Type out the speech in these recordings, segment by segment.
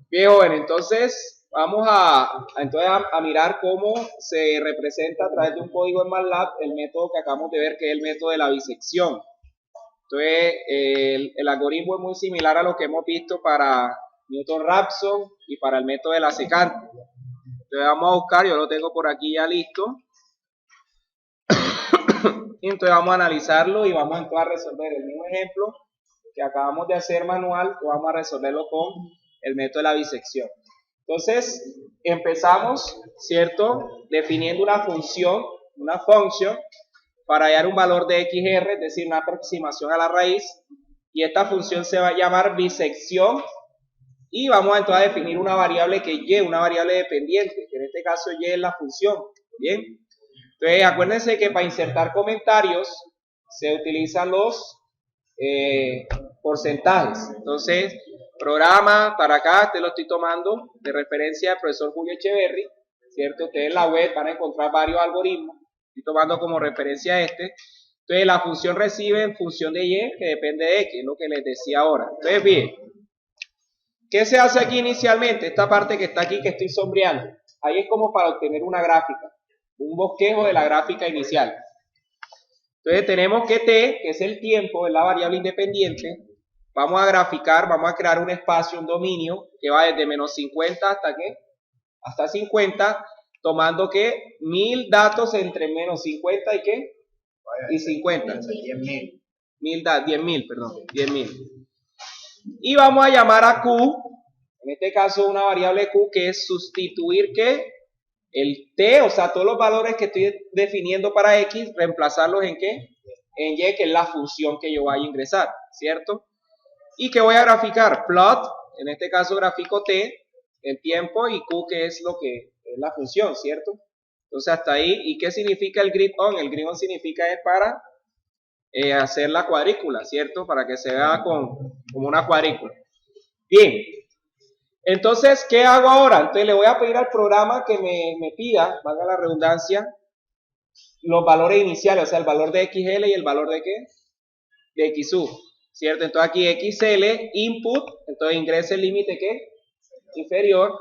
Bien, joven, entonces vamos a mirar cómo se representa a través de un código en MATLAB el método que acabamos de ver, que es el método de la bisección. Entonces, el algoritmo es muy similar a lo que hemos visto para Newton-Raphson y para el método de la secante. Entonces vamos a buscar, yo lo tengo por aquí ya listo. Y entonces vamos a analizarlo y vamos entonces a resolver el mismo ejemplo que acabamos de hacer manual, o vamos a resolverlo con el método de la bisección. Entonces, empezamos, ¿cierto? Definiendo una función para hallar un valor de XR, es decir, una aproximación a la raíz, y esta función se va a llamar bisección, y vamos entonces a definir una variable que Y, una variable dependiente, que en este caso Y es la función, ¿bien? Entonces, acuérdense que para insertar comentarios se utilizan los porcentajes. Entonces, programa para acá, te lo estoy tomando de referencia al profesor Julio Echeverry, ¿cierto? Ustedes en la web van a encontrar varios algoritmos, estoy tomando como referencia este. Entonces, la función recibe en función de Y, que depende de X, es lo que les decía ahora. Entonces, bien, ¿qué se hace aquí inicialmente? Esta parte que está aquí, que estoy sombreando, ahí es como para obtener una gráfica, un bosquejo de la gráfica inicial. Entonces tenemos que t, que es el tiempo, es la variable independiente. Vamos a graficar, vamos a crear un espacio, un dominio, que va desde menos 50 hasta ¿qué? Hasta 50, tomando que 1000 datos entre menos 50 y ¿qué? Y 50. 10.000. 10.000, perdón, 10.000. Y vamos a llamar a q, en este caso una variable q, que es sustituir ¿qué? El t, o sea, todos los valores que estoy definiendo para x, reemplazarlos en ¿qué? En y, que es la función que yo vaya a ingresar, ¿cierto? Y que voy a graficar plot, en este caso grafico t, el tiempo, y q, que es lo que es la función, ¿cierto? Entonces hasta ahí. ¿Y qué significa el grid on? El grid on significa es para hacer la cuadrícula, ¿cierto? Para que se vea como una cuadrícula. Bien. Entonces, ¿qué hago ahora? Entonces le voy a pedir al programa que me pida, valga la redundancia, los valores iniciales, o sea, el valor de XL y el valor de ¿qué? De XU, ¿cierto? Entonces aquí XL, input, entonces ingresa el límite ¿qué? Inferior,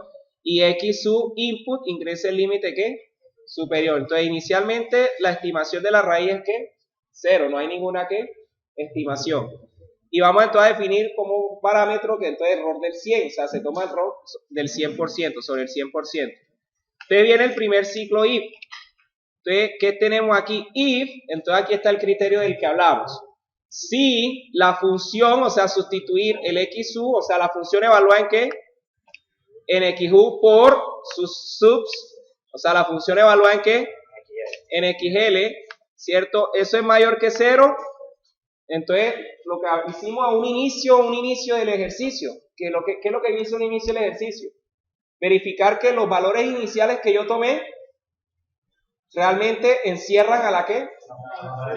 y XU, input, ingresa el límite ¿qué? Superior. Entonces inicialmente la estimación de la raíz es ¿qué? 0, no hay ninguna ¿qué? Estimación. Y vamos entonces a definir como un parámetro que entonces es error del 100, o sea, se toma el error del 100%, sobre el 100%. Entonces viene el primer ciclo if. Entonces, ¿qué tenemos aquí? If, entonces aquí está el criterio del que hablamos. Si la función, o sea, sustituir el XU, o sea, la función evalúa en ¿qué? En XU por sus subs, o sea, la función evalúa en ¿qué? En XL, ¿cierto? Eso es mayor que 0. Entonces, lo que hicimos a un inicio del ejercicio, ¿qué es lo que hizo un inicio del ejercicio? Verificar que los valores iniciales que yo tomé realmente encierran a la ¿qué?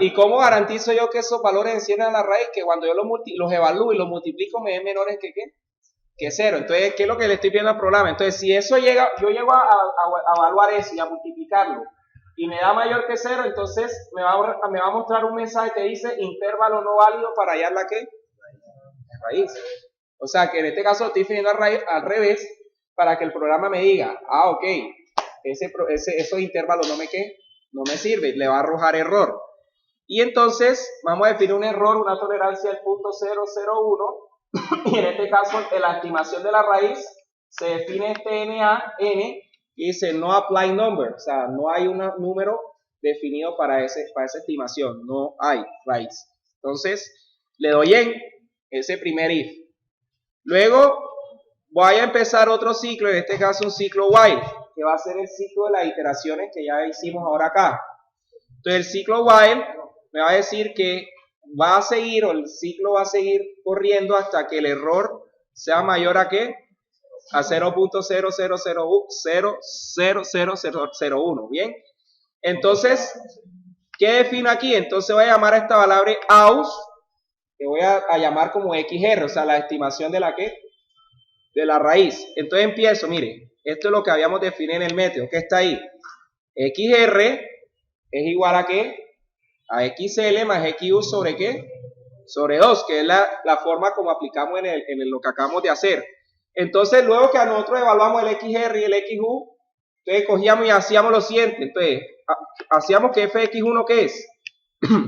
¿Y cómo garantizo yo que esos valores encierran a la raíz? Que cuando yo los evalúo y los multiplico me den menores que ¿qué? Que 0. Entonces, ¿qué es lo que le estoy pidiendo al programa? Entonces, si eso llega, yo llego a evaluar eso y a multiplicarlo, y me da mayor que 0, entonces me va a mostrar un mensaje que dice intervalo no válido para hallar la ¿qué? Raíz. O sea que en este caso estoy definiendo al revés para que el programa me diga, ok, esos intervalos no me sirve, le va a arrojar error. Y entonces vamos a definir un error, una tolerancia del punto 001, y en este caso la estimación de la raíz se define TNA, N, y dice no apply number, o sea, no hay un número definido para esa estimación, no hay raíz. Entonces, le doy en ese primer if. Luego, voy a empezar otro ciclo, en este caso un ciclo while, que va a ser el ciclo de las iteraciones que ya hicimos ahora acá. Entonces, el ciclo while me va a decir que va a seguir, o el ciclo va a seguir corriendo hasta que el error sea mayor a ¿qué? A 0.0000001, ¿bien? Entonces, ¿qué defino aquí? Entonces voy a llamar a esta variable aus, que voy a llamar como XR, o sea, la estimación de la ¿qué? De la raíz. Entonces empiezo, mire, esto es lo que habíamos definido en el método, que está ahí. XR es igual a ¿qué? A XL más XU sobre ¿qué? sobre 2, que es la forma como aplicamos en lo que acabamos de hacer. Entonces, luego que nosotros evaluamos el XR y el XU, entonces cogíamos y hacíamos lo siguiente. Entonces, hacíamos que fx1, ¿qué es?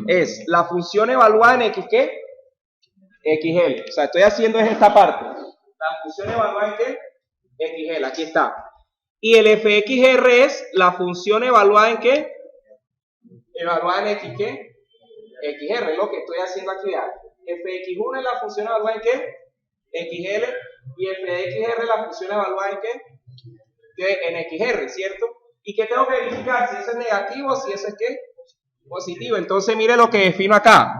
Es la función evaluada en x, ¿qué? XL. O sea, estoy haciendo es esta parte. La función evaluada en qué? XL, aquí está. Y el fxr es la función evaluada en qué? Evaluada en x, ¿qué? XR, es lo que estoy haciendo aquí. Fx1 es la función evaluada en qué? XL. Y fxr es la función evaluada en qué? En XR, ¿cierto? ¿Y qué tengo que verificar? Si eso es negativo, si eso es qué? Positivo. Entonces, mire lo que defino acá.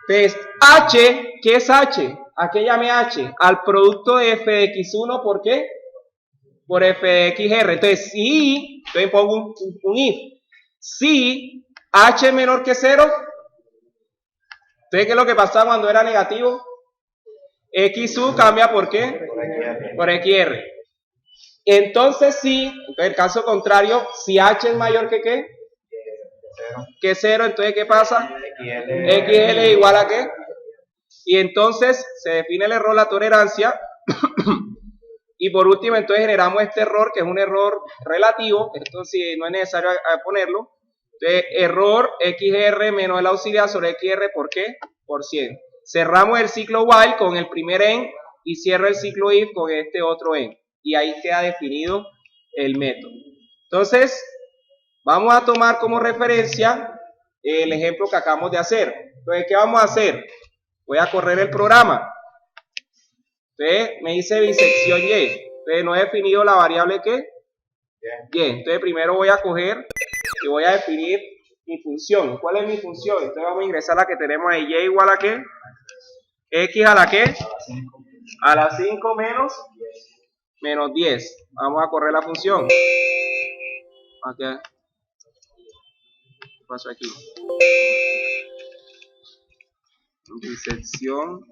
Entonces, H, ¿qué es H? ¿A qué llame H? Al producto de fx1, ¿por qué? Por fxr. Entonces, si, entonces pongo un if. Si H es menor que 0, entonces, ¿qué es lo que pasa cuando era negativo? XU cambia ¿por qué? Por XR. Entonces, si, entonces el caso contrario, si H es mayor que ¿qué? Que 0, entonces ¿qué pasa? XL igual a ¿qué? Y entonces se define el error, la tolerancia. Y por último, entonces generamos este error, que es un error relativo. Esto sí no es necesario ponerlo. Entonces, error XR menos el auxiliar sobre XR, ¿por qué? Por 100. Cerramos el ciclo while con el primer end y cierro el ciclo if con este otro end. Y ahí queda definido el método. Entonces, vamos a tomar como referencia el ejemplo que acabamos de hacer. Entonces, ¿qué vamos a hacer? Voy a correr el programa. Entonces, me dice bisección Y. Entonces, no he definido la variable ¿qué? Y. Entonces, primero voy a coger y voy a definir mi función. ¿Cuál es mi función? Entonces, vamos a ingresar a la que tenemos ahí. Y igual a ¿qué? X a la ¿qué? A la 5 menos 10. Vamos a correr la función. Okay. ¿Qué pasó aquí? Bisección.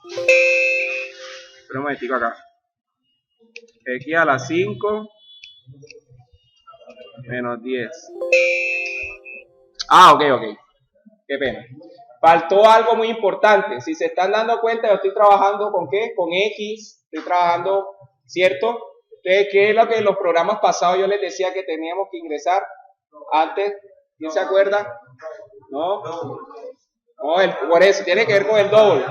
Espera un momentico acá. X a la 5 menos 10. Ok. Qué pena. Faltó algo muy importante. Si se están dando cuenta, yo estoy trabajando con ¿qué? Con X. Estoy trabajando, ¿cierto? Entonces, ¿qué es lo que en los programas pasados yo les decía que teníamos que ingresar antes? ¿Quién se acuerda? No, por eso, tiene que ver con el double.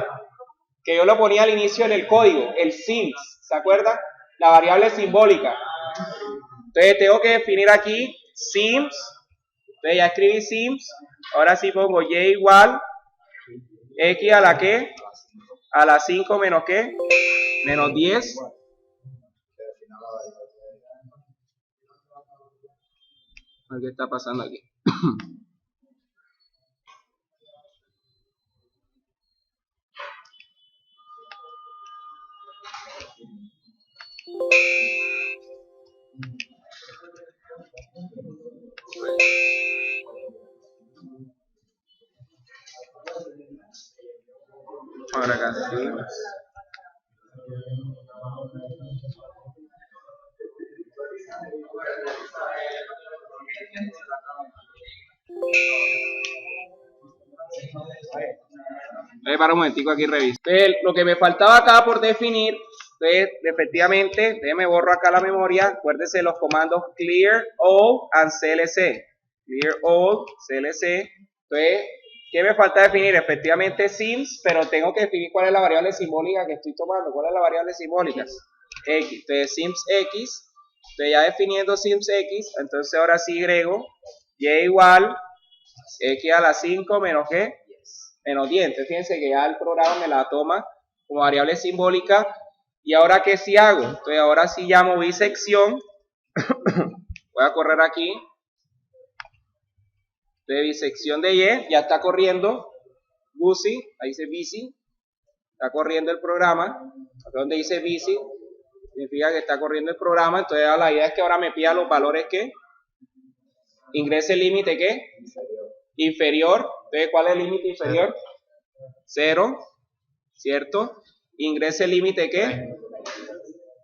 Que yo lo ponía al inicio en el código, el sims, ¿se acuerda? La variable simbólica. Entonces tengo que definir aquí sims. Entonces ya escribí sims. Ahora sí pongo y igual x a la ¿qué? A la 5 menos ¿qué? Menos 10. ¿Qué está pasando aquí? Ahora acá sí. Para un momentico aquí reviso. Lo que me faltaba acá por definir, efectivamente, me borro acá la memoria. Acuérdense de los comandos clear all and clc. Clear all, clc. Entonces, ¿qué me falta definir? Efectivamente sims, pero tengo que definir cuál es la variable simbólica que estoy tomando. ¿Cuál es la variable simbólica? X. Entonces, sims x. Entonces, ya definiendo sims x, entonces ahora sí agrego y igual x a la 5 menos ¿qué? Menos 10. Entonces fíjense que ya el programa me la toma como variable simbólica. Y ahora ¿qué sí hago? Entonces ahora sí llamo bisección. Voy a correr aquí. De bisección de Y, ya está corriendo. Busy, ahí dice busy. Está corriendo el programa. Aquí donde dice busy, significa que está corriendo el programa. Entonces la idea es que ahora me pida los valores que ingrese el límite ¿qué? Inferior. Entonces, ¿cuál es el límite inferior? 0, ¿cierto? Ingrese el límite ¿qué?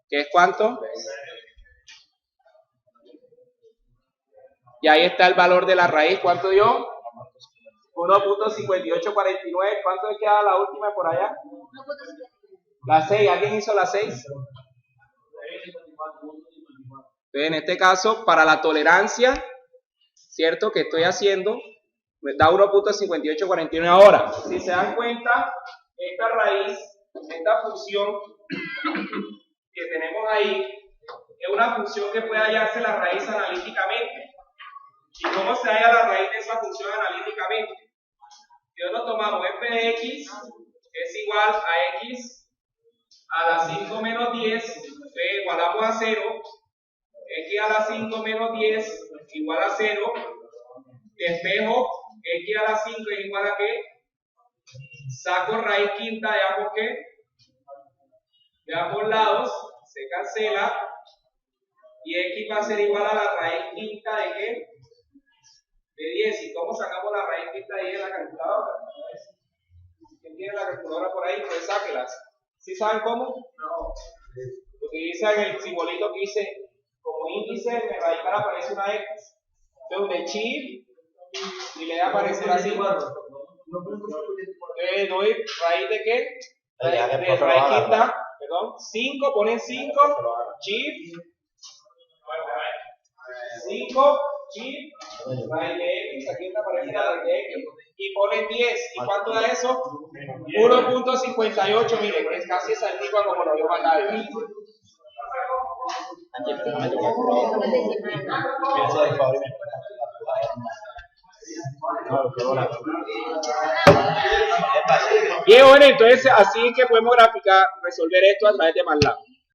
¿Qué es cuánto? Y ahí está el valor de la raíz. ¿Cuánto dio? 1.5849. ¿Cuánto es queda la última por allá? La 6. ¿Alguien hizo la 6? Entonces, en este caso, para la tolerancia, ¿cierto? Que estoy haciendo, me da 1.5849. Ahora, si se dan cuenta, esta raíz, esta función que tenemos ahí, es una función que puede hallarse la raíz analíticamente. ¿Y cómo se halla la raíz de esa función analíticamente? Nosotros tomamos f de x es igual a x a la 5 menos 10, igualamos a 0, x a la 5 menos 10 igual a 0, despejo x a la 5 es igual a ¿qué? Saco raíz quinta de ambos ¿qué? De ambos lados, se cancela, y x va a ser igual a la raíz quinta de ¿qué? De 10. ¿Y cómo sacamos la raíz quinta de 10 en la calculadora? ¿Quién tiene la calculadora por ahí? Pues sáquelas. ¿Sí saben cómo? No. Utilizan el simbolito que dice como índice, en la raíz aparece una x. Entonces de chi y le aparece así. Doy raíz de qué? De raíz quinta, perdón, 5, ponen 5, chi, 5, chi, raíz de x, aquí está aparece la raíz de x, y ponen 10. ¿Y cuánto da eso? 1.58, miren, es casi esa antigua como lo vimos acá. Bien, bueno, entonces así que podemos graficar, resolver esto a través de MATLAB.